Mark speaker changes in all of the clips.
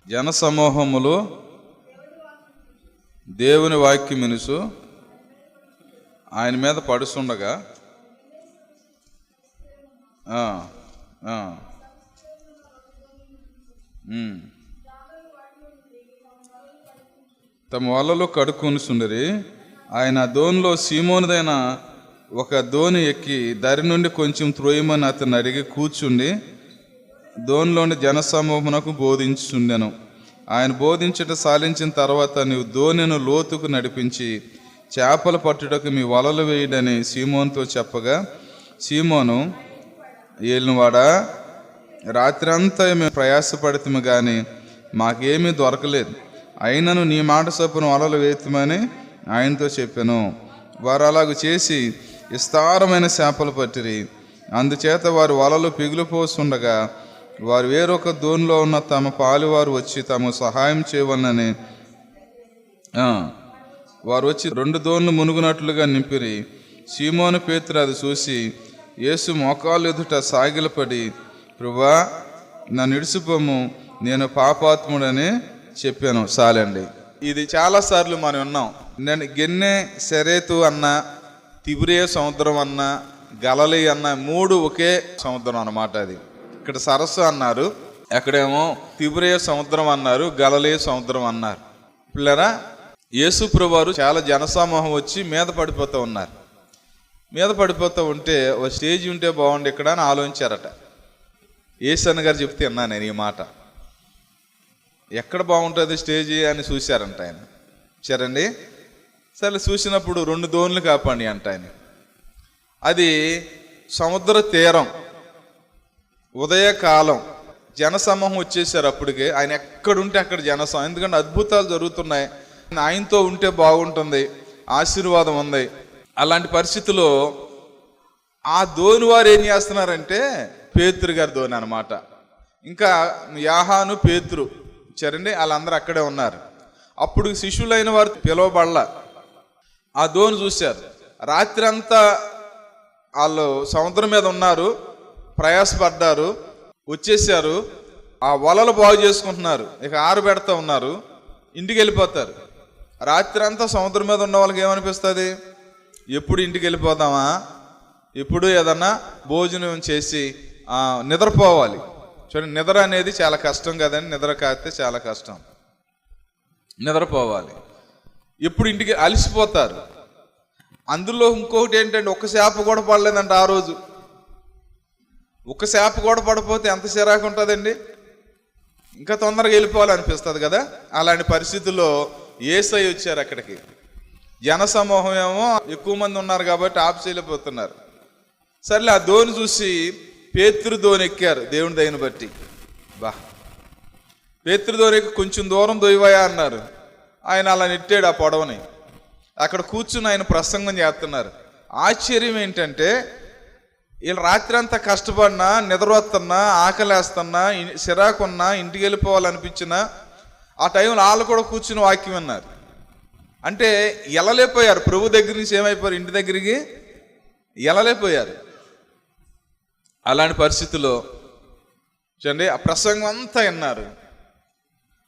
Speaker 1: జన సమూహములు దేవుని వాక్యం వినుచు ఆయన మీద పడుచుండగా తమ వలలో కడుక్కొనిచుండిరి. ఆయన దోనిలో సీమోనుదైన ఒక దోని ఎక్కి దరి నుండి కొంచెం త్రోయమని అతను అడిగి కూర్చుండి దోనిలోని జనసమూహమునకు బోధించుండెను. ఆయన బోధించట సాలించిన తర్వాత, నీవు దోణిను లోతుకు నడిపించి చేపలు పట్టుటకు మీ వలలు వేయడని సీమోనుతో చెప్పగా, సీమోను, ఏలినవాడా, రాత్రి అంతా మేము ప్రయాసపడుతాము కానీ మాకేమీ దొరకలేదు. అయినను నీ మాట చొప్పున వలలు వేయమని ఆయనతో చెప్పాను. వారు అలాగ చేసి విస్తారమైన చేపలు పట్టిరి. అందుచేత వారు వలలు పిగిలిపోతుండగా వారు వేరొక దోనిలో ఉన్న తమ పాలువారు వచ్చి తమ సహాయం చేయవలనని వారు వచ్చి 2 దోణులు మునుగునట్లుగా నింపిరి. సీమోను పేతురు అది చూసి యేసు మోకాలు ఎదుట సాగిలపడి, ప్రభువా, నన్ను ఇడిసిపోము, నేను పాపాత్ముడని చెప్పాను. చాలండి. ఇది చాలాసార్లు మనం విన్నాం. నేను గెన్నె సెరేతు అన్న, తిబిరే సముద్రం అన్న, గలలీ అన్న 3 ఒకే సముద్రం అన్నమాట. అది ఇక్కడ సరస్సు అన్నారు, ఎక్కడేమో తిబిరే సముద్రం అన్నారు, గలలీ సముద్రం అన్నారు. పిల్లరా, యేసు ప్రభువారు చాలా జనసమూహం వచ్చి మీద పడిపోతూ ఉన్నారు. మీద పడిపోతూ ఉంటే ఒక స్టేజ్ ఉంటే బాగుండు ఇక్కడ అని ఆలోచించారట. యేసన్న గారు చెప్తే అన్నా నేను ఈ మాట, ఎక్కడ బాగుంటుంది స్టేజీ అని చూశారంట ఆయన. సరేండి, సరే చూసినప్పుడు 2 దోణులు కాపండి అంట ఆయన. అది సముద్ర తీరం, ఉదయకాలం, జనసమూహం వచ్చేసారు అప్పటికే. ఆయన ఎక్కడుంటే అక్కడ జనసమూహం, ఎందుకంటే అద్భుతాలు జరుగుతున్నాయి, ఆయనతో ఉంటే బాగుంటుంది, ఆశీర్వాదం ఉంది. అలాంటి పరిస్థితుల్లో ఆ దోని వారు ఏం చేస్తున్నారంటే, పేతురు గారి దోని అనమాట. ఇంకా యాహాను, పేతురు చరండి, వాళ్ళందరూ అక్కడే ఉన్నారు. అప్పుడు శిష్యులైన వారు పిలవబడల. ఆ దోని చూశారు. రాత్రి అంతా వాళ్ళు సముద్రం మీద ఉన్నారు, ప్రయాసపడ్డారు, వచ్చేసారు. ఆ వలలు బాగు చేసుకుంటున్నారు, ఇక ఆరబెడతా ఉన్నారు, ఇంటికి వెళ్ళిపోతారు. రాత్రి అంతా సముద్రం మీద ఉన్న వాళ్ళకి ఏమనిపిస్తుంది? ఎప్పుడు ఇంటికి వెళ్ళిపోదామా, ఎప్పుడు ఏదన్నా భోజనం చేసి నిద్రపోవాలి. చూడండి, నిద్ర అనేది చాలా కష్టం కదండి. నిద్ర కాస్తే చాలా కష్టం, నిద్రపోవాలి. ఎప్పుడు ఇంటికి అలసిపోతారు. అందులో ఇంకొకటి ఏంటంటే, ఒక్క చేప కూడా పడలేదంట ఆ రోజు. ఒక్క చేప కూడా పడిపోతే ఎంత చిరాకు ఉంటుందండి, ఇంకా తొందరగా వెళ్ళిపోవాలనిపిస్తుంది కదా. అలాంటి పరిస్థితుల్లో యేసయ్య వచ్చారు అక్కడికి. జనసమూహం ఏమో ఎక్కువ మంది ఉన్నారు కాబట్టి ఆఫీస్ వెళ్ళిపోతున్నారు. సర్లే, ఆ దోని చూసి పేతురు దోని ఎక్కారు దేవుని దయని బట్టి. పేతురు దోని ఎక్కి కొంచెం దూరం దొయ్యవయా అన్నారు. ఆయన అలా నెట్టాడు ఆ పొడవని. అక్కడ కూర్చుని ఆయన ప్రసంగం చేస్తున్నారు. ఆశ్చర్యం ఏంటంటే, వీళ్ళు రాత్రి అంతా కష్టపడినా, నిద్ర వస్తున్నా, ఆకలేస్తున్నా, సిరాకున్నా, ఇంటికి వెళ్ళిపోవాలనిపించినా ఆ టైంలో వాళ్ళు కూడా కూర్చుని వాక్యం విన్నారు. అంటే ఎలలేపోయారు, ప్రభు దగ్గర నుంచి ఏమైపోయారు, ఇంటి దగ్గరికి ఎలలేపోయారు. అలాంటి పరిస్థితుల్లో చూడండి, ఆ ప్రసంగం అంతా విన్నారు.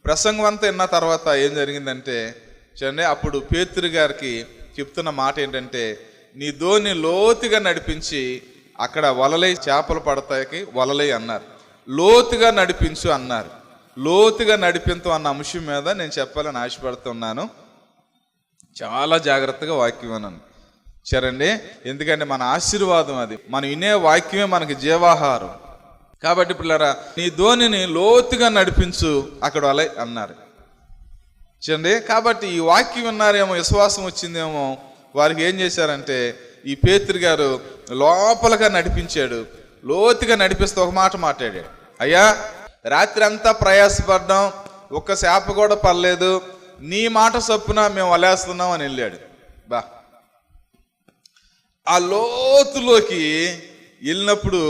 Speaker 1: ప్రసంగం అంతా విన్న తర్వాత ఏం జరిగిందంటే చూడండి, అప్పుడు పేతురు గారికి చెప్తున్న మాట ఏంటంటే, నీ దోని లోతుగా నడిపించి అక్కడ వలలై చేపలు పడతాయి వలలై అన్నారు. లోతుగా నడిపించు అన్నారు. లోతుగా నడిపించు అన్న అంశం మీద నేను చెప్పాలని ఆశపడుతున్నాను. చాలా జాగ్రత్తగా వాక్యం అన్నాను సరేండి, ఎందుకంటే మన ఆశీర్వాదం అది. మనం వినే వాక్యమే మనకి జీవాహారం. కాబట్టి పిల్లరా, నీ దోనిని లోతుగా నడిపించు అక్కడ వలై అన్నారు చూడండి. కాబట్టి ఈ వాక్యం విన్నారేమో, విశ్వాసం వచ్చిందేమో. వారికి ఏం చేశారంటే, ఈ పేతురు గారు లోపలగా నడిపించాడు. లోతుగా నడిపిస్తే ఒక మాట మాట్లాడాడు, అయ్యా, రాత్రి అంతా ప్రయాసపడ్డాం, ఒక్క చేప కూడా పర్లేదు, నీ మాట చొప్పున మేము వలేస్తున్నాం అని వెళ్ళాడు. ఆ లోతులోకి వెళ్ళినప్పుడు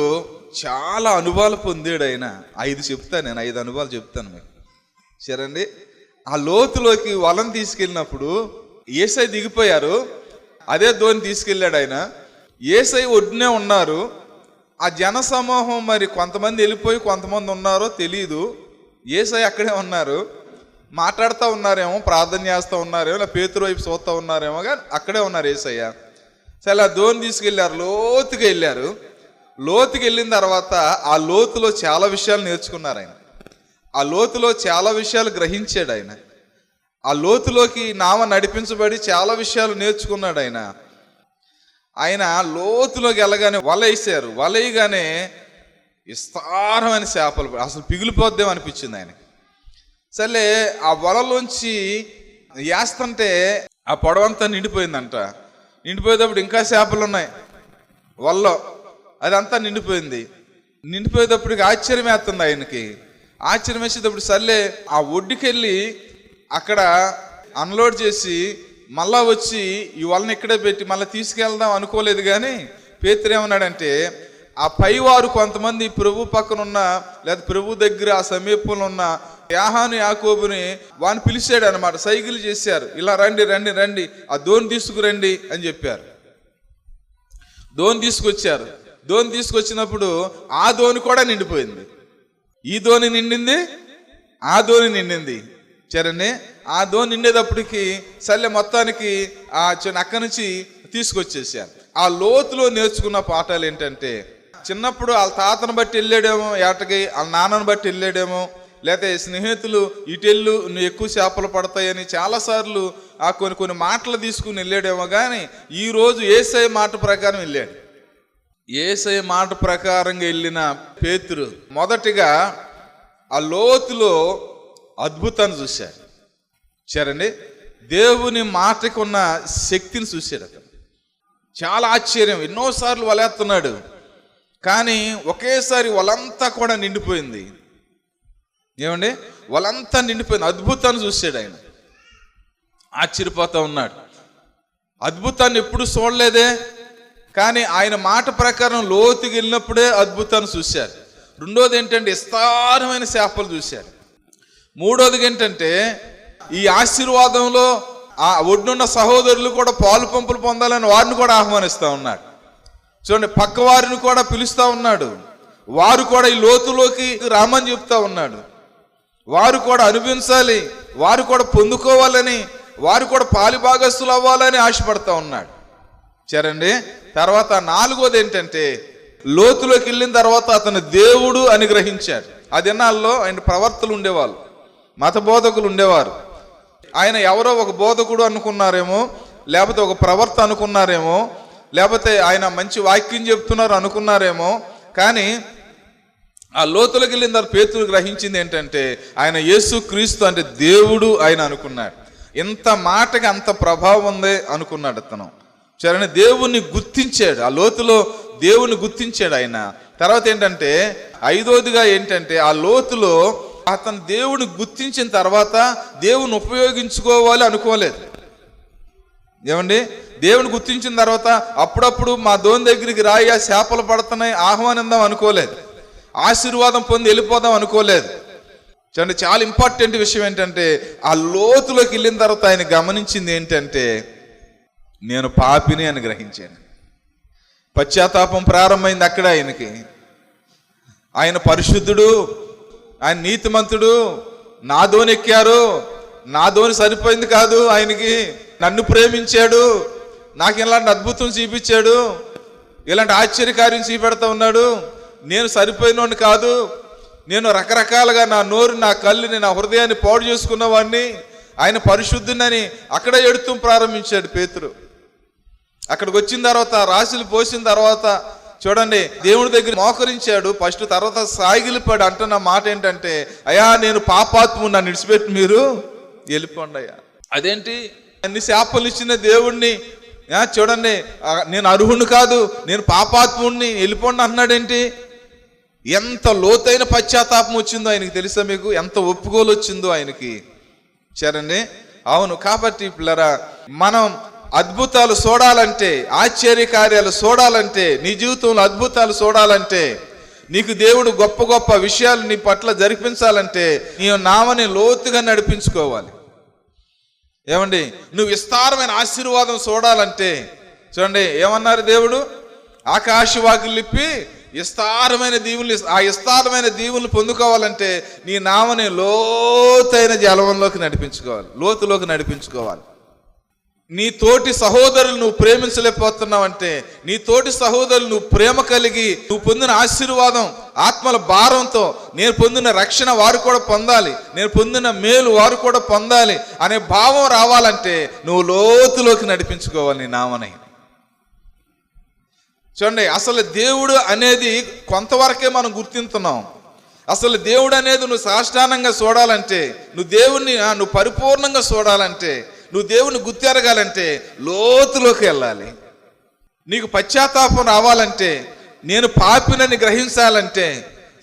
Speaker 1: చాలా అనుభవాలు పొందాడు ఆయన. 5 చెప్తాను నేను, 5 అనుభవాలు చెప్తాను మీకు సరేండి. ఆ లోతులోకి వలను తీసుకెళ్ళినప్పుడు యేసయ్య దిగిపోయారు, అదే దోని తీసుకెళ్ళాడు ఆయన. యేసయ్య ఒడ్డునే ఉన్నారు. ఆ జన సమూహం మరి కొంతమంది వెళ్ళిపోయి కొంతమంది ఉన్నారో తెలియదు. యేసయ్య అక్కడే ఉన్నారు, మాట్లాడుతూ ఉన్నారేమో, ప్రార్థన చేస్తూ ఉన్నారేమో, ఇలా పేతురు వైపు చూస్తూ ఉన్నారేమో, కానీ అక్కడే ఉన్నారు యేసయ్య. సరే ఆ ధోని తీసుకెళ్ళారు, లోతుకి వెళ్ళారు. లోతుకి వెళ్ళిన తర్వాత ఆ లోతులో చాలా విషయాలు నేర్చుకున్నారు ఆయన. ఆ లోతులో చాలా విషయాలు గ్రహించాడు ఆయన. ఆ లోతులోకి నావ నడిపించబడి చాలా విషయాలు నేర్చుకున్నాడు ఆయన. ఆయన లోతులోకి వెళ్ళగానే వల వేసారు. వల వేయగానే విస్తారమైన చేపలు, అసలు పిగిలిపోద్దేమో అనిపించింది ఆయన. సరే ఆ వలలోంచి వేస్తుంటే ఆ పొడవంతా నిండిపోయిందంట. నిండిపోయేటప్పుడు ఇంకా చేపలు ఉన్నాయి వలలో, అదంతా నిండిపోయింది. నిండిపోయేటప్పటికి ఆశ్చర్యం వేస్తుంది ఆయనకి. ఆశ్చర్యం వేసేటప్పుడు సర్లే ఆ ఒడ్డుకెళ్ళి అక్కడ అన్లోడ్ చేసి మళ్ళా వచ్చి ఈ వలని ఇక్కడే పెట్టి మళ్ళీ తీసుకెళ్దాం అనుకోలేదు. కానీ పేతురు ఏమన్నాడంటే, ఆ పైవారు కొంతమంది ప్రభు పక్కన ఉన్న లేదా ప్రభు దగ్గర ఆ సమీపంలో ఉన్న యాహాను యాకోబుని వాని పిలిచాడు అనమాట. సైకిల్ చేశారు, ఇలా రండి రండి రండి, ఆ ధోని తీసుకురండి అని చెప్పారు. ధోని తీసుకొచ్చారు. ధోని తీసుకొచ్చినప్పుడు ఆ ధోని కూడా నిండిపోయింది. ఈ ధోని నిండింది, ఆ ధోని నిండింది. సరేనే ఆ ధోని నిండేటప్పటికి సర్లే మొత్తానికి ఆ అక్కడి నుంచి తీసుకొచ్చేసారు. ఆ లోతులో నేర్చుకున్న పాఠాలు ఏంటంటే, చిన్నప్పుడు వాళ్ళ తాతను బట్టి వెళ్ళాడేమో ఏటకి, వాళ్ళ నాన్నను బట్టి వెళ్ళాడేమో, లేకపోతే స్నేహితులు ఇటెళ్ళు నువ్వు ఎక్కువ చేపలు పడతాయని చాలాసార్లు ఆ కొన్ని మాటలు తీసుకుని వెళ్ళాడేమో. కానీ ఈరోజు యేసయ్య మాట ప్రకారం వెళ్ళాడు. యేసయ్య మాట ప్రకారంగా వెళ్ళిన పేతురు మొదటిగా ఆ లోతులో అద్భుతాన్ని చూశాడు. సరేండి, దేవుని మాటకు ఉన్న శక్తిని చూశాడు. అతను చాలా ఆశ్చర్యం. ఎన్నోసార్లు వలేస్తున్నాడు, కానీ ఒకేసారి వలంతా కూడా నిండిపోయింది. ఏమండి, వలంతా నిండిపోయింది. అద్భుతాన్ని చూశాడు ఆయన. ఆశ్చర్యపోతూ ఉన్నాడు. అద్భుతాన్ని ఎప్పుడు చూడలేదే, కానీ ఆయన మాట ప్రకారం లోతుకి వెళ్ళినప్పుడే అద్భుతాన్ని చూశాడు. రెండోది ఏంటంటే విస్తారమైన చేపలు చూశాడు. మూడోది ఏంటంటే ఈ ఆశీర్వాదంలో ఆ ఒడ్డున్న సహోదరులు కూడా పాలు పంపులు పొందాలని వారిని కూడా ఆహ్వానిస్తూ ఉన్నాడు. చూడండి, పక్క వారిని కూడా పిలుస్తూ ఉన్నాడు. వారు కూడా ఈ లోతులోకి రామని చెప్తా ఉన్నాడు. వారు కూడా అనుభవించాలి, వారు కూడా పొందుకోవాలని, వారు కూడా పాలిభాగస్తులు అవ్వాలని ఆశపడతా ఉన్నాడు. సరేండి, తర్వాత నాలుగోది ఏంటంటే లోతులోకి వెళ్ళిన తర్వాత అతను దేవుడు అని గ్రహించాడు. ఆ దినాల్లో ఆయన ప్రవర్తలు ఉండేవాళ్ళు, మత బోధకులు ఉండేవారు. ఆయన ఎవరో ఒక బోధకుడు అనుకున్నారేమో, లేకపోతే ఒక ప్రవర్త అనుకున్నారేమో, లేకపోతే ఆయన మంచి వాక్యం చెప్తున్నారు అనుకున్నారేమో. కానీ ఆ లోతులోకి వెళ్ళిన తర్వాత పేతురు గ్రహించింది ఏంటంటే ఆయన యేసు క్రీస్తు అంటే దేవుడు ఆయన అనుకున్నాడు. ఇంత మాటకి అంత ప్రభావం ఉంది అనుకున్నాడు అతను. సరే, దేవుణ్ణి గుర్తించాడు. ఆ లోతులో దేవుణ్ణి గుర్తించాడు ఆయన. తర్వాత ఏంటంటే ఐదోదిగా ఏంటంటే ఆ లోతులో అతను దేవుని గుర్తించిన తర్వాత దేవుని ఉపయోగించుకోవాలి అనుకోలేదు. ఏమండి, దేవుని గుర్తించిన తర్వాత అప్పుడప్పుడు మా ధోని దగ్గరికి రాయి, ఆ చేపలు పడుతున్నాయి ఆహ్వానిద్దాం అనుకోలేదు. ఆశీర్వాదం పొంది వెళ్ళిపోదాం అనుకోలేదు. చూడండి, చాలా ఇంపార్టెంట్ విషయం ఏంటంటే ఆ లోతులోకి వెళ్ళిన తర్వాత ఆయన గమనించింది ఏంటంటే నేను పాపిని అని గ్రహించాను. పశ్చాత్తాపం ప్రారంభమైంది అక్కడ ఆయనకి. ఆయన పరిశుద్ధుడు, ఆయన నీతిమంతుడు. నా ధోని ఎక్కారు, నా ధోని సరిపోయింది కాదు ఆయనకి. నన్ను ప్రేమించాడు, నాకు ఇలాంటి అద్భుతం చూపించాడు, ఇలాంటి ఆశ్చర్యకార్యం చూపెడతా ఉన్నాడు. నేను సరిపోయినోడిని కాదు, నేను రకరకాలుగా నా నోరు, నా కళ్ళుని, నా హృదయాన్ని పాడు చేసుకున్న వాడిని, ఆయన పరిశుద్ధునని అక్కడే ఎడుతూ ప్రారంభించాడు పేతురు. అక్కడికి వచ్చిన తర్వాత రాశులు పోసిన తర్వాత చూడండి, దేవుడి దగ్గర మోకరించాడు ఫస్ట్. తర్వాత సాగిలిపాడు. అంటున్న మాట ఏంటంటే, అయ్యా నేను పాపాత్ముడు, నన్ను విడిచిపెట్టి మీరు వెళ్ళిపోండి అయ్యా. అదేంటి, అన్ని శాపాలు ఇచ్చిన దేవుణ్ణి చూడండి, నేను అర్హుణ్ణి కాదు, నేను పాపాత్ముడిని, వెళ్ళిపోండి అన్నాడేంటి? ఎంత లోతైన పశ్చాత్తాపం వచ్చిందో ఆయనకి తెలుసా మీకు? ఎంత ఒప్పుకోలు వచ్చిందో ఆయనకి. సరేండి, అవును. కాబట్టి పిల్లరా, మనం అద్భుతాలు చూడాలంటే, ఆశ్చర్య కార్యాలు చూడాలంటే, నీ జీవితంలో అద్భుతాలు చూడాలంటే, నీకు దేవుడు గొప్ప గొప్ప విషయాలు నీ పట్ల జరిపించాలంటే నీ నామని లోతుగా నడిపించుకోవాలి. ఏమండి, నువ్వు విస్తారమైన ఆశీర్వాదం చూడాలంటే చూడండి ఏమన్నారు దేవుడు? ఆకాశవాకులు లిప్పి విస్తారమైన దీవులు, ఆ విస్తారమైన దీవులు పొందుకోవాలంటే నీ నామని లోతైన జలంలోకి నడిపించుకోవాలి, లోతులోకి నడిపించుకోవాలి. నీ తోటి సహోదరులు నువ్వు ప్రేమించలేకపోతున్నావంటే, నీ తోటి సహోదరులు నువ్వు ప్రేమ కలిగి నువ్వు పొందిన ఆశీర్వాదం ఆత్మల భారంతో, నేను పొందిన రక్షణ వారు కూడా పొందాలి, నేను పొందిన మేలు వారు కూడా పొందాలి అనే భావం రావాలంటే నువ్వు లోతులోకి నడిపించుకోవాలి నీ నామని. చూడండి, అసలు దేవుడు అనేది కొంతవరకే మనం గుర్తింటున్నాం. అసలు దేవుడు అనేది నువ్వు సాష్టాంగంగా చూడాలంటే, నువ్వు దేవుణ్ణి నువ్వు పరిపూర్ణంగా చూడాలంటే, నువ్వు దేవుని గుర్తెరగాలంటే లోతులోకి వెళ్ళాలి. నీకు పశ్చాత్తాపం రావాలంటే, నేను పాపినని గ్రహించాలంటే,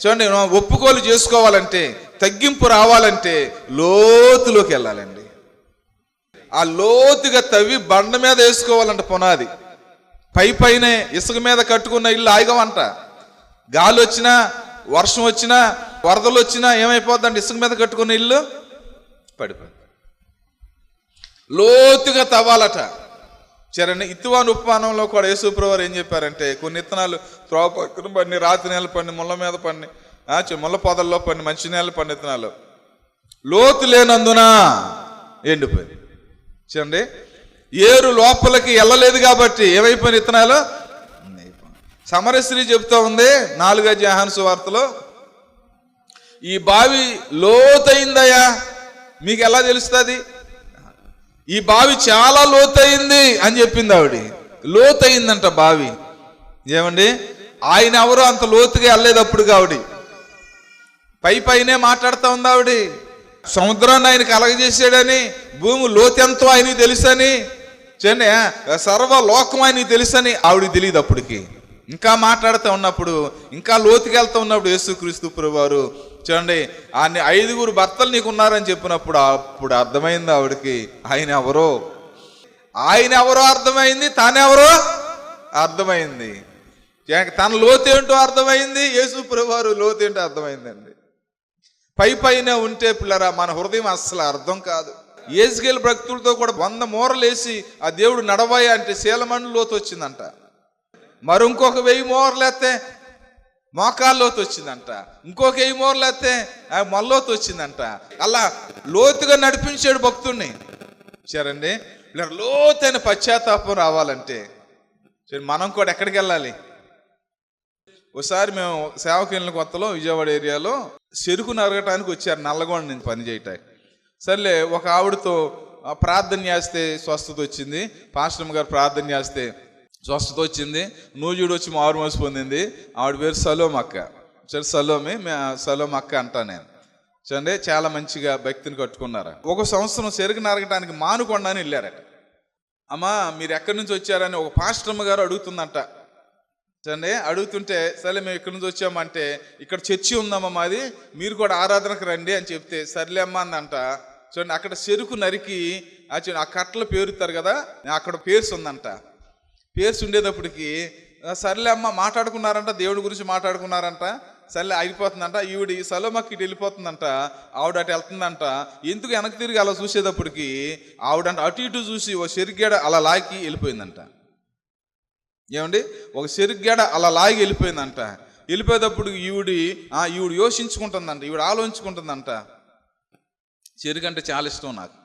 Speaker 1: చూడండి ఒప్పుకోలు చేసుకోవాలంటే, తగ్గింపు రావాలంటే లోతులోకి వెళ్ళాలండి. ఆ లోతుగా తవ్వి బండ మీద వేసుకోవాలంట పునాది. పైనే ఇసుక మీద కట్టుకున్న ఇల్లు ఆగవంట. గాలి వచ్చినా, వర్షం వచ్చినా, వరదలు వచ్చినా ఏమైపోద్దంటే ఇసుక మీద కట్టుకున్న ఇల్లు పడిపోతుంది. లోతుగా తవ్వాలట. చరణి ఇత్తువాను ఉపమానంలో కూడా యేసుప్రభువారు ఏం చెప్పారంటే, కొన్ని విత్తనాలు త్రోవ పక్కన పడిని, రాతి నేల పడిని, ముళ్ళ మీద పడిని, ముళ్ళ పొదల్లో పడిని, మంచి నేల పడిన విత్తనాలు లోతు లేనందున ఎండిపోయింది. చూడండి, ఏరు లోపలికి వెళ్ళలేదు కాబట్టి ఏమైపోయిన విత్తనాలు. సమరశ్రీ చెప్తా ఉంది 4వ యోహాను సువార్తలో, ఈ బావి లోతైందయ్యా, మీకు ఎలా తెలుస్తుంది? ఈ బావి చాలా లోతయింది అని చెప్పింది ఆవిడ. లోతయిందంట బావి. ఏమండి, ఆయన ఎవరో అంత లోతుగా వెళ్ళలేదప్పుడు ఆవిడ. పైనే మాట్లాడుతూ ఉంది ఆవిడ. సముద్రాన్ని ఆయన కలగజేసాడని, భూమి లోతెంతో ఆయనకి తెలుసని, చూడండి సర్వలోకం ఆయనకి తెలుసని ఆవిడకి తెలియదు అప్పటికి. ఇంకా మాట్లాడుతూ ఉన్నప్పుడు, ఇంకా లోతుకి వెళ్తూ ఉన్నప్పుడు యేసుక్రీస్తు ప్రభువారు చూడండి, ఆయన 5 భర్తలు నీకు ఉన్నారని చెప్పినప్పుడు అప్పుడు అర్థమైంది ఆవిడకి ఆయన ఎవరో అర్థమైంది, తానెవరో అర్థమైంది. తన లోతు ఏంటో అర్థమైంది, యేసు ప్రభువారు లోతు ఏంటో అర్థమైందండి. పైనే ఉంటే పిల్లరా మన హృదయం అస్సలు అర్థం కాదు. యేసుకేలు భక్తులతో కూడా 100 మూరలేసి ఆ దేవుడు నడవాయి అంటే శీలమండు లోతు వచ్చిందంట. మరి ఇంకొక 1000 మూరలేస్తే మోకాల్లోతు వచ్చిందంట. ఇంకొక 1000 మూరలేస్తే మల్లోతు వచ్చిందంట. అలా లోతుగా నడిపించాడు భక్తుడిని. సరేండి, ఇలా లోతైన పశ్చాత్తాపం రావాలంటే మనం కూడా ఎక్కడికి వెళ్ళాలి? ఒకసారి మేము సేవకుల కొత్తలో విజయవాడ ఏరియాలో చెరుకు నరగటానికి వచ్చారు, నల్లగొండ నుంచి పని చేయటానికి. సర్లే, ఒక ఆవిడతో ప్రార్థన చేస్తే స్వస్థత వచ్చింది. పాస్టర్ గారు ప్రార్థన చేస్తే స్వస్థత వచ్చింది. నూజుడు వచ్చి మారుమోసి పొందింది. ఆవిడ పేరు సలోమ్ అక్క. సరే, సలోమ్ అక్క అంటా నేను. చూడండి, చాలా మంచిగా భక్తిని కట్టుకున్నారు. 1 సంవత్సరం చెరుకు నరగటానికి మానుకొండ అని వెళ్ళారట. అమ్మా మీరు ఎక్కడి నుంచి వచ్చారని ఒక పాస్టర్ గారు అడుగుతుందంట. చూడండి, అడుగుతుంటే సరే మేము ఇక్కడి నుంచి వచ్చామంటే, ఇక్కడ చర్చి ఉందమ్మా మాది, మీరు కూడా ఆరాధనకు రండి అని చెప్తే సర్లే అమ్మ అందంట. చూడండి, అక్కడ చెరుకు నరికి ఆ కట్టలు పేరుతారు కదా, అక్కడ పేర్స్ ఉందంట. పేర్స్ ఉండేటప్పటికి సర్లే అమ్మ మాట్లాడుకున్నారంట, దేవుడి గురించి మాట్లాడుకున్నారంట. సర్లే అయిపోతుందంట. ఈవిడి సలోమకి ఇటు వెళ్ళిపోతుందంట, ఆవిడ అటు వెళ్తుందంట. ఎందుకు వెనక్కి తిరిగి అలా చూసేటప్పటికి ఆవిడంట అటు ఇటు చూసి ఒక చెరుగేడ అలా లాగి వెళ్ళిపోయిందంట. ఏమండి, ఒక చెరుగేడ అలా లాగి వెళ్ళిపోయిందంట. వెళ్ళిపోయేటప్పుడు ఈవిడ యోచించుకుంటుందంట, ఈవిడ ఆలోచించుకుంటుందంట. చెరుకు అంటే చాలా ఇష్టం నాకు.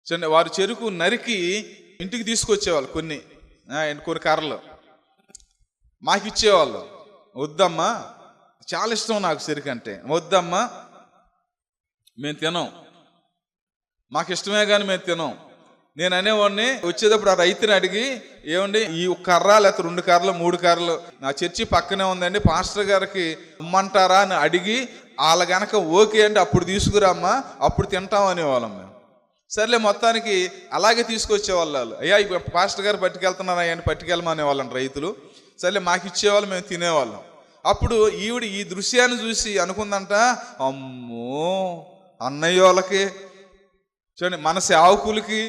Speaker 1: చూడండి, వారు చెరుకు నరికి ఇంటికి తీసుకొచ్చేవాళ్ళు, కొన్ని కర్రలు మాకు ఇచ్చేవాళ్ళు. వద్దమ్మా, చాలా ఇష్టం నాకు చెరుకు అంటే. వద్దమ్మా, మేము తినం, మాకు ఇష్టమే కానీ మేము తినం. నేను అనేవాడిని, వచ్చేటప్పుడు ఆ రైతుని అడిగి, ఏమండి ఈ కర్ర లేకపోతే 2 కర్రలు 3 కర్రలు నా చర్చి పక్కనే ఉందండి, పాస్టర్ గారికి అమ్మంటారా అని అడిగి, వాళ్ళ గనక ఓకే అంటే అప్పుడు తీసుకురామ్మా, అప్పుడు తింటాం అనేవాళ్ళం మేము. సర్లే, మొత్తానికి అలాగే తీసుకొచ్చేవాళ్ళు. అయ్యా పాస్టర్ గారు పట్టుకెళ్తున్నారు అయ్యా అని పట్టుకెళ్ళమనే వాళ్ళం రైతులు. సర్లే, మాకు ఇచ్చేవాళ్ళు, మేము తినేవాళ్ళం. అప్పుడు ఈవిడ ఈ దృశ్యాన్ని చూసి అనుకుందంట, అమ్మో అన్నయ్య వాళ్ళకి చూడండి, మన సేవకులకి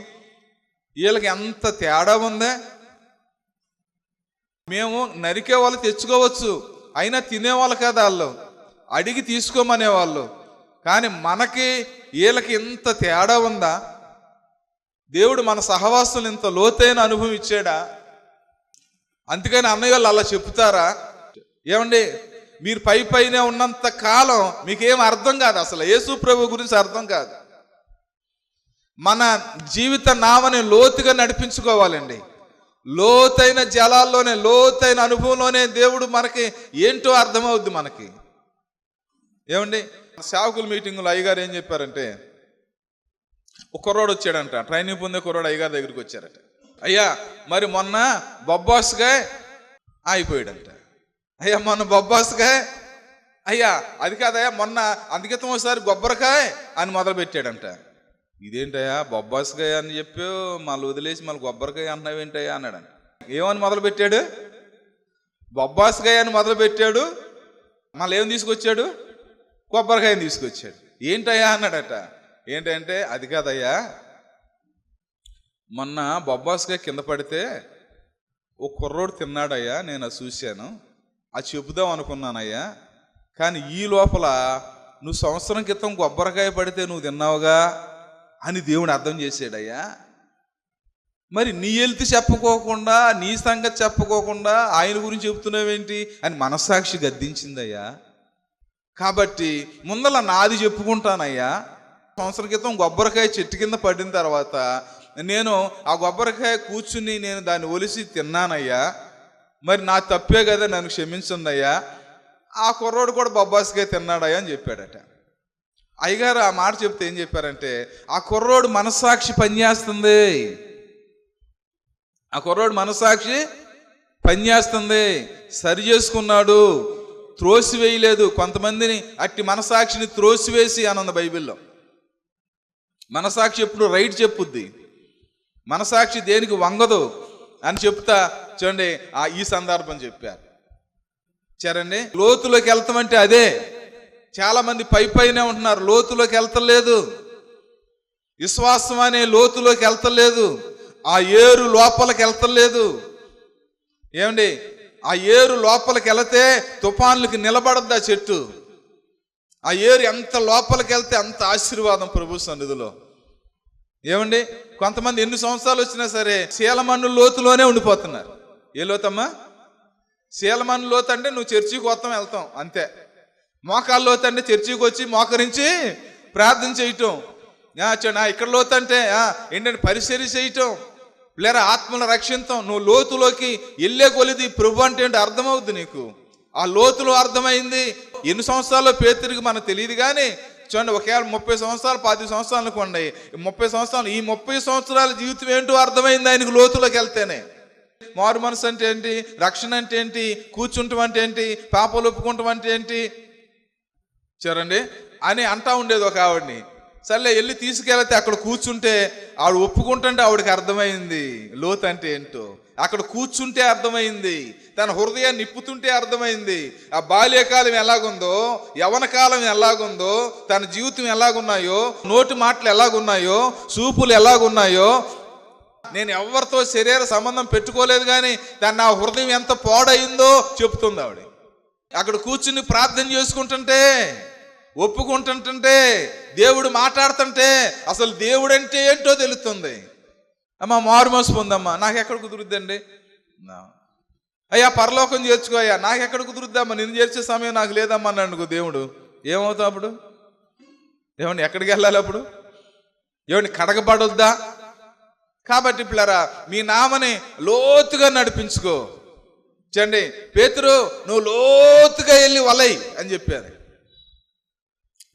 Speaker 1: వీళ్ళకి ఎంత తేడా ఉందే. మేము నరికే వాళ్ళు తెచ్చుకోవచ్చు, అయినా తినేవాళ్ళు కదా వాళ్ళు, అడిగి తీసుకోమనేవాళ్ళు. కానీ మనకి వీళ్ళకి ఎంత తేడా ఉందా? దేవుడు మన సహవాసులు ఇంత లోతైన అనుభవం ఇచ్చాడా? అందుకని అన్నయ్య వాళ్ళు అలా చెప్తారా? ఏమండి, మీరు పైనే ఉన్నంత కాలం మీకేం అర్థం కాదు, అసలు యేసు ప్రభు గురించి అర్థం కాదు. మన జీవిత నావని లోతుగా నడిపించుకోవాలండి. లోతైన జలాల్లోనే, లోతైన అనుభవంలోనే దేవుడు మనకి ఏంటో అర్థమవుద్ది మనకి. ఏమండి, సేవకుల మీటింగులో అయ్యగారు ఏం చెప్పారంటే, ఒక కుర్రోడు వచ్చాడంట, ట్రైనింగ్ పొందే కుర్రోడు అయ్యగారి దగ్గరికి వచ్చారట. అయ్యా, మరి మొన్న బొబ్బాస్గా అయిపోయాడంట. అయ్యా, మొన్న బొబ్బాస్గా, అయ్యా అది కాదయ్యా, మొన్న అందుకితం ఒకసారి గొబ్బరికాయ అని మొదలు పెట్టాడంట. ఇదేంటయ్యా, బొబ్బాస్కాయ అని చెప్పావు, మళ్ళీ వదిలేసి మళ్ళీ గొబ్బరికాయ అన్నావేంటయ్యా అన్నాడంట. ఏమని మొదలు పెట్టాడు? బొబ్బాస్కాయ అని మొదలు పెట్టాడు, మళ్ళీ ఏం తీసుకొచ్చాడు? కొబ్బరికాయని తీసుకొచ్చాడు. ఏంటయ్యా అన్నాడట. ఏంటంటే, అది కాదయ్యా, మొన్న బొబ్బాస్కాయ కింద పడితే ఓ కుర్రోడు తిన్నాడయ్యా, నేను అది చూశాను, అది చెబుదాం అనుకున్నానయ్యా, కానీ ఈ లోపల నువ్వు సంవత్సరం క్రితం కొబ్బరికాయ పడితే నువ్వు తిన్నావుగా అని దేవుడు అర్థం చేసాడయ్యా. మరి నీ వెళ్తే చెప్పుకోకుండా, నీ సంగతి చెప్పుకోకుండా ఆయన గురించి చెబుతున్నావేంటి అని మనస్సాక్షి గద్దించిందయ్యా. కాబట్టి ముందల నాది చెప్పుకుంటానయ్యా. సంవత్సరం క్రితం కొబ్బరికాయ చెట్టు కింద పడిన తర్వాత నేను ఆ కొబ్బరికాయ కూర్చుని నేను దాన్ని ఒలిసి తిన్నానయ్యా, మరి నా తప్పే కదా, నన్ను క్షమించండి అయ్యా. ఆ కుర్రోడు కూడా బొబ్బాస్కాయ తిన్నాడయ్యా అని చెప్పాడట. అయ్యగారు ఆ మాట చెప్తే ఏం చెప్పారంటే, ఆ కుర్రోడు మనస్సాక్షి పనిచేస్తుంది, ఆ కుర్రోడు మనస్సాక్షి పనిచేస్తుంది, సరి చేసుకున్నాడు, త్రోసివేయలేదు. కొంతమందిని అట్టి మనసాక్షిని త్రోసివేసి అని ఉంది బైబిల్లో. మనసాక్షి ఎప్పుడు రైట్ చెప్పుద్ది, మనసాక్షి దేనికి వంగదు అని చెప్తా చూడండి. ఈ సందర్భం చెప్పారు సరేండి. లోతులోకి వెళ్తామంటే అదే. చాలా మంది పైనే ఉంటున్నారు, లోతులోకి వెళ్తలేదు. విశ్వాసం అనే లోతులోకి వెళ్తలేదు, ఆ ఏరు లోపలికి వెళ్తలేదు. ఏమండి, ఆ ఏరు లోపలికి వెళితే తుఫాన్లకి నిలబడద్దు ఆ చెట్టు. ఆ ఏరు ఎంత లోపలికి వెళ్తే అంత ఆశీర్వాదం ప్రభు సన్నిధిలో. ఏమండి, కొంతమంది ఎన్ని సంవత్సరాలు వచ్చినా సరే శీలమన్ను లోతులోనే ఉండిపోతున్నారు. ఏ లోతమ్మా? శీలమన్ను లోతు అంటే నువ్వు చర్చికి వస్తాం వెళ్తాం అంతే. మోకాళ్ళ లోతు అంటే చర్చికి వచ్చి మోకరించి ప్రార్థన చేయటం. ఇక్కడ లోతు అంటే ఏంటంటే పరిచర్య చేయటం, లేదా ఆత్మను రక్షించటం. నువ్వు లోతులోకి వెళ్ళే కొలిది ప్రభు అంటే ఏంటో అర్థమవుద్ది నీకు. ఆ లోతులో అర్థమైంది. ఎన్ని సంవత్సరాల్లో పేతురికి మనకు తెలియదు కానీ చూడండి, ఒకవేళ 30 సంవత్సరాలు 10 సంవత్సరాలు అనుకోండి, 30 సంవత్సరాలు, ఈ 30 సంవత్సరాల జీవితం ఏంటో అర్థమైంది ఆయనకు లోతులోకి వెళ్తేనే. మారు మనసు అంటే ఏంటి, రక్షణ అంటే ఏంటి, కూర్చుంటాం అంటే ఏంటి, పాపాలు ఒప్పుకుంటాం అంటే ఏంటి చూడండి అని అంటా ఉండేది ఒక ఆవిడ్ని. సర్లే వెళ్ళి తీసుకెళ్తే అక్కడ కూర్చుంటే ఆవిడ ఒప్పుకుంటుంటే ఆవిడకి అర్థమైంది లోతు అంటే ఏంటో. అక్కడ కూర్చుంటే అర్థమైంది, తన హృదయాన్ని నిప్పుతుంటే అర్థమైంది. ఆ బాల్యకాలం ఎలాగుందో, యవన కాలం ఎలాగుందో, తన జీవితం ఎలాగున్నాయో, నోటి మాటలు ఎలాగున్నాయో, చూపులు ఎలాగున్నాయో. నేను ఎవరితో శరీర సంబంధం పెట్టుకోలేదు కానీ నా హృదయం ఎంత పాడైందో చెప్తుంది ఆవిడ. అక్కడ కూర్చుని ప్రార్థన చేసుకుంటుంటే, ఒప్పుకుంటుంటే, దేవుడు మాట్లాడుతుంటే అసలు దేవుడు అంటే ఏంటో తెలుస్తుంది. అమ్మా మారు మనసు పొందమ్మా, నాకు ఎక్కడ కుదురుద్దండి. అయ్యా పరలోకం చేర్చుకో, అయ్యా నాకు ఎక్కడ కుదురుద్దామ్మా, నిన్ను చేర్చే సమయం నాకు లేదమ్మా అన్నాడు దేవుడు. ఏమవుతావు అప్పుడు? ఏమండి ఎక్కడికి వెళ్ళాలి అప్పుడు? ఏమండి కడగబడొద్దా? కాబట్టి పిల్లరా, మీ నామని లోతుగా నడిపించుకో. చూడండి, పేతురు నువ్వు లోతుగా వెళ్ళి వలై అని చెప్పారు.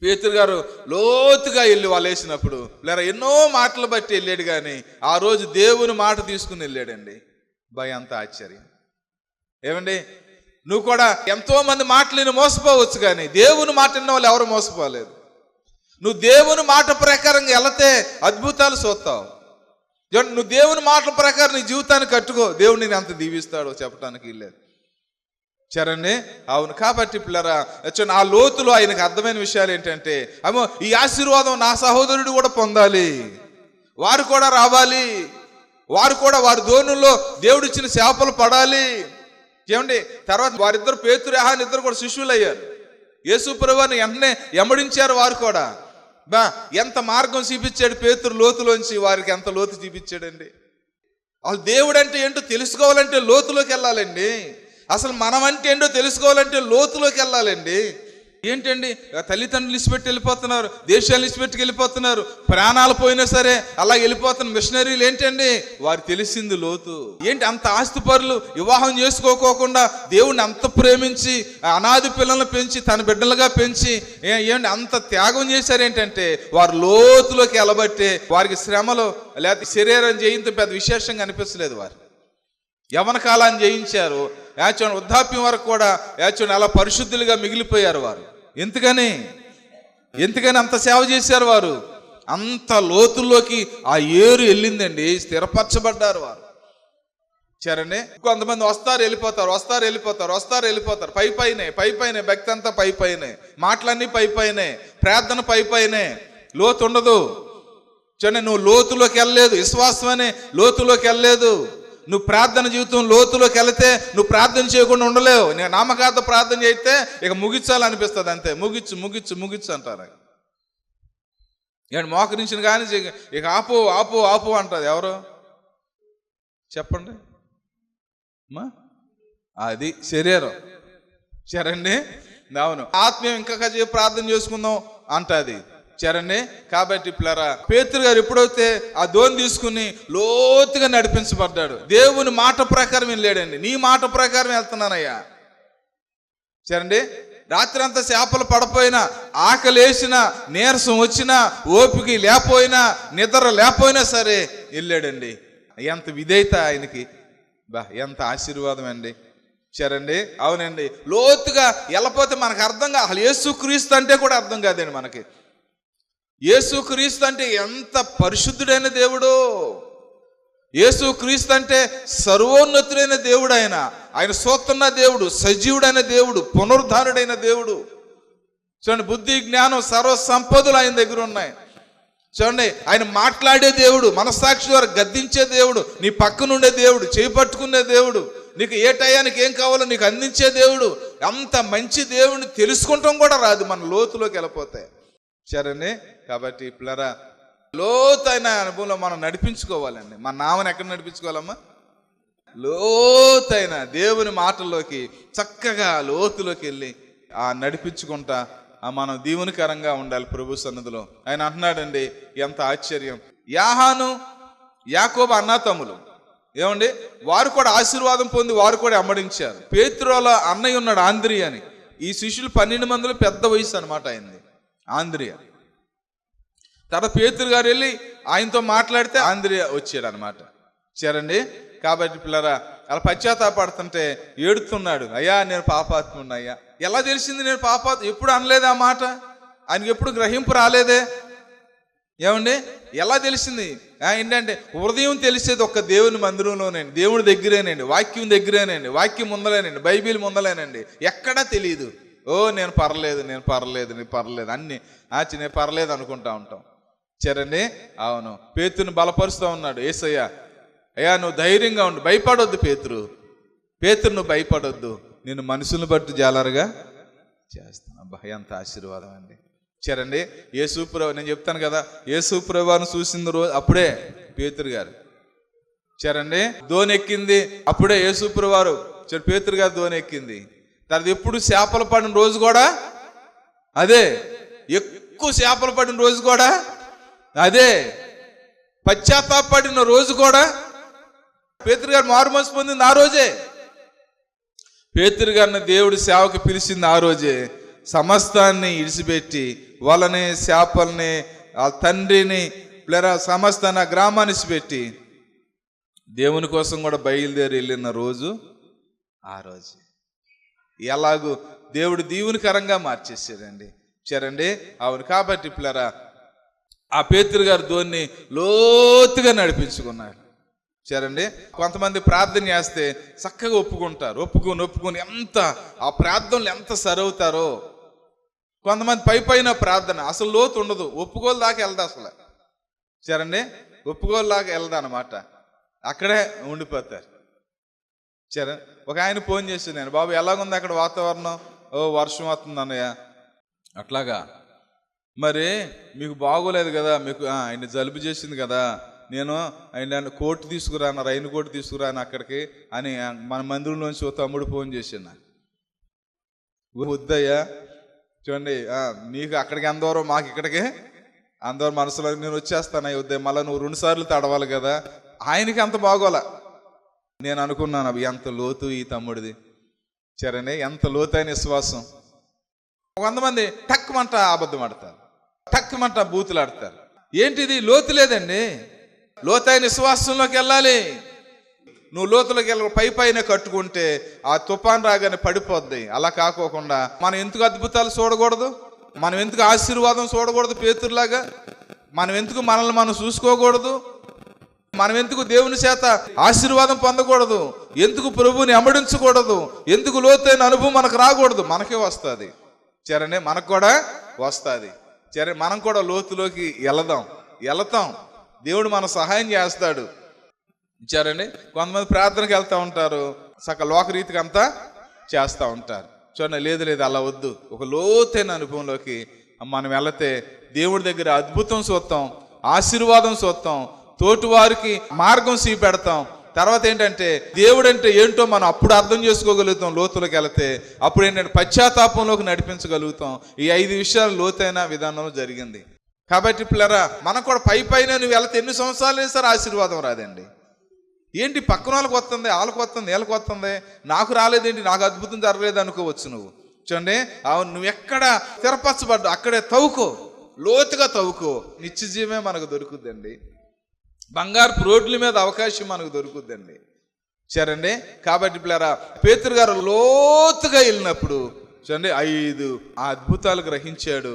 Speaker 1: పేతురు గారు లోతుగా వెళ్ళి వలేసినప్పుడు లేదా ఎన్నో మాటలు బట్టి వెళ్ళాడు, కానీ ఆ రోజు దేవుని మాట తీసుకుని వెళ్ళాడండి. అంత ఆశ్చర్యం. ఏమండి, నువ్వు కూడా ఎంతో మంది మాటలు మోసపోవచ్చు, కానీ దేవుని మాట విన్న వాళ్ళు ఎవరు మోసపోలేదు. నువ్వు దేవుని మాట ప్రకారంగా వెళితే అద్భుతాలు చూస్తావు. నువ్వు దేవుని మాటల ప్రకారం నీ జీవితాన్ని కట్టుకో, దేవుడు నేను ఎంత దీవిస్తాడో చెప్పడానికి వెళ్ళలేదు చరణి. అవును. కాబట్టి పిల్లరా, ఆ లోతులో ఆయనకు అర్థమైన విషయాలు ఏంటంటే, అమ్మో ఈ ఆశీర్వాదం నా సహోదరుడు కూడా పొందాలి, వారు కూడా రావాలి, వారు కూడా వారి దోణుల్లో దేవుడిచ్చిన చేపలు పడాలి. ఏమండి, తర్వాత వారిద్దరు పేతురు యోహాను ఇద్దరు కూడా శిష్యులు అయ్యారు. యేసు ప్రభువుని వెంటనే ఎమ్మడించారు వారు కూడా. ఎంత మార్గం చూపించాడు పేతురు లోతులోంచి, వారికి ఎంత లోతు చూపించాడండి. వాళ్ళు దేవుడు అంటే ఏంటో తెలుసుకోవాలంటే లోతులోకి వెళ్ళాలండి. అసలు మనం అంటే ఏంటో తెలుసుకోవాలంటే లోతులోకి వెళ్ళాలండి. ఏంటండి, తల్లిదండ్రులు ఇచ్చిపెట్టి వెళ్ళిపోతున్నారు, దేశాలు ఇచ్చిపెట్టుకు వెళ్ళిపోతున్నారు, ప్రాణాలు పోయినా సరే అలా వెళ్ళిపోతున్న మిషనరీలు ఏంటండి, వారు తెలిసింది లోతు. ఏంటి అంత ఆస్తిపరులు వివాహం చేసుకోకోకుండా దేవుణ్ణి అంత ప్రేమించి అనాది పిల్లలను పెంచి తన బిడ్డలుగా పెంచి ఏంటి అంత త్యాగం చేశారు. ఏంటంటే వారు లోతులోకి వెళ్ళబట్టే వారికి శ్రమలు లేకపోతే శరీరం జయించడం పెద్ద విశేషంగా అనిపించలేదు. వారు యవన కాలాన్ని జయించారు, యాచోని వృద్ధాప్యం వరకు కూడా యాచోని అలా పరిశుద్ధులుగా మిగిలిపోయారు. వారు ఎందుకని అంత సేవ చేశారు. వారు అంత లోతుల్లోకి ఆ ఏరు వెళ్ళిందండి, స్థిరపరచబడ్డారు వారు. సరేనే, కొంతమంది వస్తారు వెళ్ళిపోతారు, పైపైనే భక్తి అంతా పైపైనే, మాటలన్నీ పైపైనే, ప్రార్థన పైపైనే, లోతు ఉండదు. చూడండి, నువ్వు లోతులోకి వెళ్ళలేదు, విశ్వాసం అనే లోతులోకి వెళ్ళలేదు. నువ్వు ప్రార్థన జీవితం లోతులోకి వెళితే నువ్వు ప్రార్థన చేయకుండా ఉండలేవు. నేను నామకార్థ ప్రార్థన చేస్తే ఇక ముగించాలనిపిస్తుంది, అంతే. ముగిచ్చు అంటారు. ఏంటి మోకరించిన కానీ ఇక ఆపు అంటుంది. ఎవరు చెప్పండి? అది శరీరం. సరేండి, అవును. ఆత్మీయం ఇంకా ప్రార్థన చేసుకుందాం అంటది. సరేండి, కాబట్టి పిల్లరా, పేతురు గారు ఎప్పుడైతే ఆ దోణి తీసుకుని లోతుగా నడిపించబడ్డాడు, దేవుని మాట ప్రకారం వెళ్ళాడండి. నీ మాట ప్రకారం వెళ్తున్నానయ్యా. సరేండి, రాత్రి అంతా చేపలు పడపోయినా, ఆకలి వేసినా, నీరసం వచ్చినా, ఓపిక లేకపోయినా, నిద్ర లేకపోయినా సరే వెళ్ళాడండి. ఎంత విధేయత ఆయనకి, ఎంత ఆశీర్వాదం అండి. సరేండి, అవునండి. లోతుగా వెళ్ళపోతే మనకు అర్థం కాదు. అసలు యేసుక్రీస్తు అంటే కూడా అర్థం కాదండి మనకి. యేసుక్రీస్తు అంటే ఎంత పరిశుద్ధుడైన దేవుడు. యేసుక్రీస్తు అంటే సర్వోన్నతుడైన దేవుడు. ఆయన సూత్తున్న దేవుడు, సజీవుడైన దేవుడు, పునరుద్ధానుడైన దేవుడు. చూడండి, బుద్ధి జ్ఞానం సర్వ సంపదలు ఆయన దగ్గర ఉన్నాయి. చూడండి, ఆయన మాట్లాడే దేవుడు, మనస్సాక్షి ద్వారా గద్దించే దేవుడు, నీ పక్కనుండే దేవుడు, చేయి పట్టుకునే దేవుడు, నీకు ఏ టయానికి ఏం కావాలో నీకు అందించే దేవుడు. అంత మంచి దేవుడిని తెలుసుకుంటాం కూడా రాదు మన లోతులోకి వెళ్ళిపోతే. సరేనే, కాబట్టి పిల్లరా, లోతైన అనుభవంలో మనం నడిపించుకోవాలండి. మన నామని ఎక్కడ నడిపించుకోవాలమ్మా? లోతైన దేవుని మాటల్లోకి చక్కగా లోతులోకి వెళ్ళి నడిపించుకుంటా మనం దీవెనకరంగా ఉండాలి ప్రభు సన్నిధిలో. ఆయన అంటున్నాడండి, ఎంత ఆశ్చర్యం. యాహాను యాకోబు అన్నాతమ్ములు ఏమండి, వారు కూడా ఆశీర్వాదం పొంది వారు కూడా అమ్మడించారు. పేతురులో అన్నయ్య ఉన్నాడు, ఆంద్రియ అని. ఈ శిష్యులు 12 మందిలో పెద్ద వయసు అనమాట అయింది, ఆంద్రియ. తర్వాత పేతురు గారు వెళ్ళి ఆయనతో మాట్లాడితే ఆంద్రియ వచ్చాడు అనమాట. సరేండి, కాబట్టి పిల్లరా, అలా పశ్చాత్తాపడుతుంటే ఏడుతున్నాడు. అయ్యా, నేను పాపాత్ముడిని అయ్యా. ఎలా తెలిసింది నేను పాపాత్మ? ఎప్పుడు అనలేదా మాట? ఆయనకి ఎప్పుడు గ్రహింపు రాలేదే. ఏమండి, ఎలా తెలిసింది? ఏంటంటే హృదయం తెలిసేది ఒక్క దేవుని మందిరంలోనండి, దేవుడి దగ్గరేనండి, వాక్యం దగ్గరేనండి, వాక్యం ముందలేనండి, బైబిల్ ముందలేనండి, ఎక్కడా తెలియదు. నేను పర్లేదు అన్ని నేను పర్లేదు అనుకుంటా ఉంటాం. సరేండి, అవును. పేతురుని బలపరుస్తూ ఉన్నాడు యేసయ్య. అయ్యా, నువ్వు ధైర్యంగా ఉండు, భయపడొద్దు పేతురు, నువ్వు భయపడొద్దు, నేను మనుషులను బట్టి జాలరుగా చేస్తాను. అబ్బా, ఎంత ఆశీర్వాదం అండి. సరేండి, యేసుప్రభు, నేను చెప్తాను కదా, యేసుప్రభుని చూసిన రోజు అప్పుడే పేతురు గారు. సరేండి, దోణి ఎక్కింది అప్పుడే యేసుప్రభు వారు. పేతురు గారు దోణి ఎక్కింది. తర్వాత ఎప్పుడు చేపలు పడిన రోజు కూడా అదే, ఎక్కువ చేపలు పడిన రోజు కూడా అదే, పశ్చాత్తాపడిన రోజు కూడా పేతురు గారు మారుమనసు పొందింది ఆ రోజే. పేతురు గారిని దేవుడు సేవకు పిలిచింది ఆ రోజే. సమస్తాన్ని ఇడిచిపెట్టి వాళ్ళని, చేపల్ని, ఆ తండ్రిని, సమస్తాన్ని, ఆ గ్రామాన్ని ఇడిచిపెట్టి దేవుని కోసం కూడా బయలుదేరి వెళ్ళిన రోజు ఆ రోజు. ఎలాగూ దేవుడు దీవునికరంగా మార్చేసాడండి. సరేండి, అవును. కాబట్టి పిల్లరా, ఆ పేతురు గారు దోన్ని లోతుగా నడిపించుకున్నారు. సరేండి, కొంతమంది ప్రార్థన చేస్తే చక్కగా ఒప్పుకుంటారు, ఒప్పుకొని ఎంత ఆ ప్రార్థనలు ఎంత సరవుతారో. కొంతమంది పైన ప్రార్థన అసలు లోతు ఉండదు, ఒప్పుకోలు దాకా వెళ్దా అసలు. సరేండి, ఒప్పుకోలు దాకా వెళ్దా అనమాట, అక్కడే ఉండిపోతారు. సరే, ఒక ఆయన ఫోన్ చేసి, నేను బాబు ఎలాగుంది అక్కడ వాతావరణం? వర్షం వస్తుంది అన్నయ్య. అట్లాగా, మరి మీకు బాగోలేదు కదా, మీకు ఆయన జలుబు చేసింది కదా, నేను ఆయన కోట్ తీసుకురాను, రైన్ కోట్ తీసుకురాను అక్కడికి అని మన మందిరంలోంచి ఓ తమ్ముడు ఫోన్ చేసిన. వద్దయ్యా చూడండి, నీకు అక్కడికి అందరూ మాకు ఇక్కడికి అందరూ మనసులో నేను వచ్చేస్తాను వద్దే, మళ్ళీ నువ్వు 2 సార్లు తడవాలి కదా. ఆయనకి అంత బాగోలా. నేను అనుకున్నాను అవి ఎంత లోతు ఈ తమ్ముడిది, సరేనే ఎంత లోతైన విశ్వాసం. కొంతమంది టక్కుమంట అబద్ధం ఆడతారు, టక్కుమంట బూతులు ఆడతారు. ఏంటిది? లోతు లేదండి. లోతైన విశ్వాసంలోకి వెళ్ళాలి. నువ్వు లోతులోకి వెళ్ళి పైన కట్టుకుంటే ఆ తుఫాన్ రాగానే పడిపోద్ది. అలా కాకోకుండా మనం ఎందుకు అద్భుతాలు చూడకూడదు? మనం ఎందుకు ఆశీర్వాదం చూడకూడదు? పేతురులాగా మనం ఎందుకు మనల్ని మనం చూసుకోకూడదు? మనం ఎందుకు దేవుని చేత ఆశీర్వాదం పొందకూడదు? ఎందుకు ప్రభువుని అమ్మడించకూడదు? ఎందుకు లోతైన అనుభవం మనకు రాకూడదు? మనకే వస్తుంది, సరేనే, మనకు కూడా వస్తుంది. సరే, మనం కూడా లోతులోకి వెళతాం. దేవుడు మన సహాయం చేస్తాడు. ఇచ్చారండి. కొంతమంది ప్రార్థనకి వెళ్తూ ఉంటారు, సక లోకరీతికి అంతా చేస్తూ ఉంటారు. చూడండి, లేదు అలా వద్దు. ఒక లోతైన అనుభవంలోకి మనం వెళితే దేవుడి దగ్గర అద్భుతం చూస్తాం, ఆశీర్వాదం చూస్తాం, తోటివారికి మార్గం చూపెడతాం. తర్వాత ఏంటంటే దేవుడు అంటే ఏంటో మనం అప్పుడు అర్థం చేసుకోగలుగుతాం. లోతులోకి వెళితే అప్పుడు ఏంటంటే పశ్చాత్తాపంలోకి నడిపించగలుగుతాం. ఈ 5 విషయాలు లోతైన విధానంలో జరిగింది. కాబట్టి పిల్లరా, మనకు కూడా పైన నువ్వు వెళితే ఎన్ని సంవత్సరాలు అయినా సరే ఆశీర్వాదం రాదండి. ఏంటి పక్కన వాళ్ళకి వస్తుంది, వాళ్ళకి వస్తుంది, వీళ్ళకి వస్తుంది, నాకు రాలేదేంటి, నాకు అద్భుతం జరగలేదు అనుకోవచ్చు నువ్వు. చూడండి, నువ్వు ఎక్కడ స్థిరపరచబడ్డా అక్కడే లోతుగా తవ్వుకో. నిత్య జీవమే మనకు దొరుకుద్దండి. బంగారు రోడ్ల మీద అవకాశం మనకు దొరుకుద్దండి, సరేండి. కాబట్టి పిల్లరా, పేతురు గారు లోతుగా వెళ్ళినప్పుడు చూడండి 5 అద్భుతాలు గ్రహించాడు.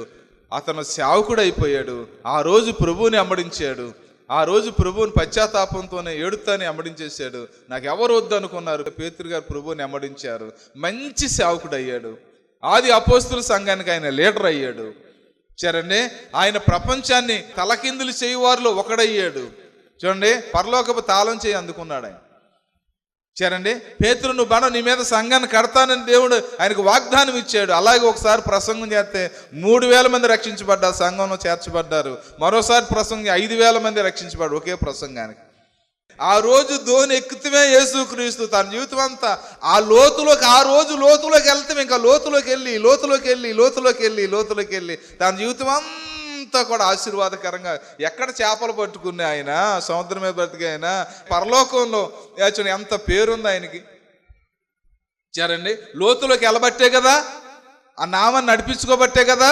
Speaker 1: అతను సేవకుడు అయిపోయాడు. ఆ రోజు ప్రభువుని అమ్మడించాడు. ఆ రోజు ప్రభువుని పశ్చాత్తాపంతోనే ఏడుతానే అమ్మడించేశాడు. నాకు ఎవరు వద్దు అనుకున్నారు, పేతురు గారు ప్రభువుని అమ్మడించారు. మంచి సేవకుడు అయ్యాడు. ఆది అపోస్తుల సంఘానికి ఆయన లీడర్ అయ్యాడు, సరేండి. ఆయన ప్రపంచాన్ని తలకిందులు చేయవారిలో ఒకడయ్యాడు. చూడండి, పరలోకపు తాళం చేయి అందుకున్నాడు ఆయన, సరేండి. పేతురు నువ్వు బన నీ మీద సంఘాన్ని కడతానని దేవుడు ఆయనకు వాగ్దానం ఇచ్చాడు. అలాగే ఒకసారి ప్రసంగం చేస్తే 3000 మంది రక్షించబడ్డారు, సంఘంలో చేర్చబడ్డారు. మరోసారి ప్రసంగం 5000 మంది రక్షించబడ్డారు ఒకే ప్రసంగానికి. ఆ రోజు ధోని ఎక్కుతమే యేసుక్రీస్తు తన జీవితం అంతా ఆ రోజు లోతులోకి వెళ్తాం. ఇంకా లోతులోకి వెళ్ళి తన జీవితం అంతా కూడా ఆశీర్వాదకరంగా, ఎక్కడ చేపలు పట్టుకునే ఆయన, సముద్రం మీద బ్రతికే ఆయన, పరలోకంలో ఎంత పేరుంది ఆయనకి, సరేండి. లోతులోకి వెళ్ళబట్టే కదా, ఆ నామాన్ని నడిపించుకోబట్టే కదా.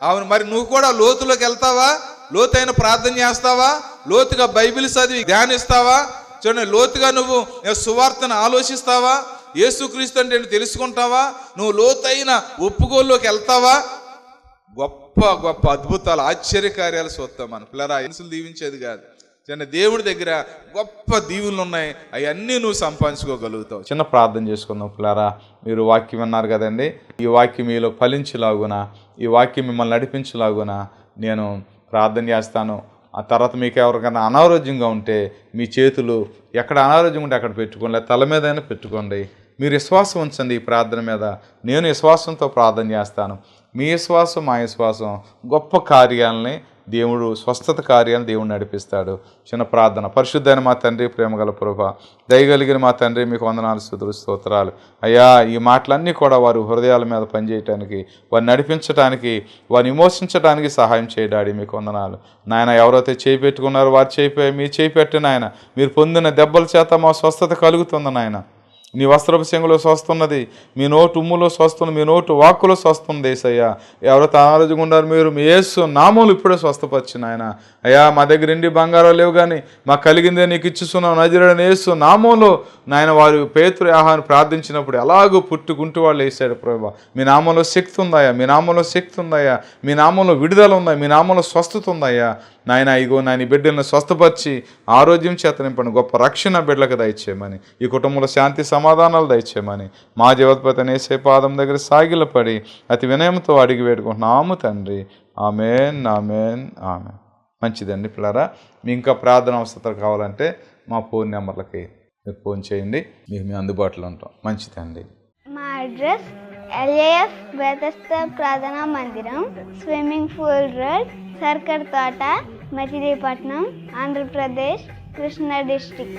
Speaker 1: అవును, మరి నువ్వు కూడా లోతులోకి వెళ్తావా? లోతైన ప్రార్థన చేస్తావా? లోతుగా బైబిల్ చదివి ధ్యానిస్తావా? చూడండి, లోతుగా నువ్వు సువార్తను ఆలోచిస్తావా? యేసుక్రీస్తు అంటే తెలుసుకుంటావా? నువ్వు లోతైన ఒప్పుకోల్లోకి వెళ్తావా? గొప్ప అద్భుతాలు, ఆశ్చర్యకార్యాలు చూస్తాం మన పిల్లరా. మనుషులు దీవించేది కాదు, చిన్న దేవుడి దగ్గర గొప్ప దీవులు ఉన్నాయి. అవన్నీ నువ్వు సంపాదించుకోగలుగుతావు. చిన్న ప్రార్థన చేసుకుందాం పిల్లరా. మీరు వాక్యం విన్నారు కదండి. ఈ వాక్యం మీలో ఫలించలాగున, ఈ వాక్యం మిమ్మల్ని నడిపించలాగున నేను ప్రార్థన చేస్తాను. ఆ తర్వాత మీకు ఎవరికైనా అనారోగ్యంగా ఉంటే మీ చేతులు ఎక్కడ అనారోగ్యం ఉంటే అక్కడ పెట్టుకోండి, లేదా తల మీద అయినా పెట్టుకోండి. మీరు విశ్వాసం ఉంచండి ఈ ప్రార్థన మీద. నేను విశ్వాసంతో ప్రార్థన చేస్తాను. మీ విశ్వాసం మా విశ్వాసం గొప్ప కార్యాలని దేవుడు, స్వస్థత కార్యాలను దేవుడు నడిపిస్తాడు. చిన్న ప్రార్థన. పరిశుద్ధైన మా తండ్రి, ప్రేమగల ప్రభువా, దయగలిగిన మా తండ్రి, మీకు వందనాలు, స్తుతులు, స్తోత్రాలు అయ్యా. ఈ మాటలన్నీ కూడా వారి హృదయాల మీద పనిచేయటానికి, వారిని నడిపించడానికి, వారిని విమోచించడానికి సహాయం చేయడాడి మీకు వందనాలు నాయన. ఎవరైతే చేయి పెట్టుకున్నారో వారు మీ చేయి పెట్టి నాయన, మీరు పొందిన దెబ్బల చేత మా స్వస్థత కలుగుతుంది నాయన. నీ వస్త్రపు చెంగులో స్వస్థున్నది, మీ నోటు ఉమ్ములో స్వస్థున్నది, మీ నోటు వాక్కులో స్వస్థుంది ఏసయ్యా. ఎవరైతే అనారోగ్యంగా ఉన్నారు మీరు మీ యేసు నామములు ఇప్పుడే స్వస్థపరిచిన ఆయన. అయ్యా, మా దగ్గర ఇండి బంగారం లేవు కానీ మాకు కలిగిందే నీకు ఇచ్చిస్తున్నావు నజరేయుడైన యేసు నామంలో నాయన. వారు పేతురు ఆహాన్ని ప్రార్థించినప్పుడు ఎలాగో పుట్టుకుంటూ వాళ్ళు వేసాడు ప్రభా. మీ నామంలో శక్తి ఉందయ్యా, మీ నామంలో శక్తి ఉందయ్యా, మీ నామంలో విడుదల ఉందా, మీ నామంలో స్వస్థత ఉందయ్యా నాయన. ఇగో నాయన బిడ్డలను స్వస్థపరిచి ఆరోగ్యం చేత నింపండి, గొప్ప రక్షణ బిడ్డలకు దయచేయమని, ఈ కుటుంబంలో శాంతి సమాధానాలు దయచేయమని మా జీవత్పతి నేసే పాదం దగ్గర సాగిలపడి అతి వినయంతో అడిగి వేడుకుంటున్నాము తండ్రి. ఆమేన్, ఆమేన్, ఆమేన్. మంచిదండి పిల్లరా. మీ ఇంకా ప్రార్థన అవసరం కావాలంటే మా ఫోన్ నెంబర్లకి మీరు ఫోన్ చేయండి, మేము అందుబాటులో ఉంటాం. మంచిదండి.
Speaker 2: మా అడ్రస్ LAF బెతెస్దా ప్రార్థనా మందిరం, స్విమ్మింగ్ పూల్ రోడ్, సర్కర్ తోట, మచిలీపట్నం, ఆంధ్రప్రదేశ్, కృష్ణా డిస్టిక్.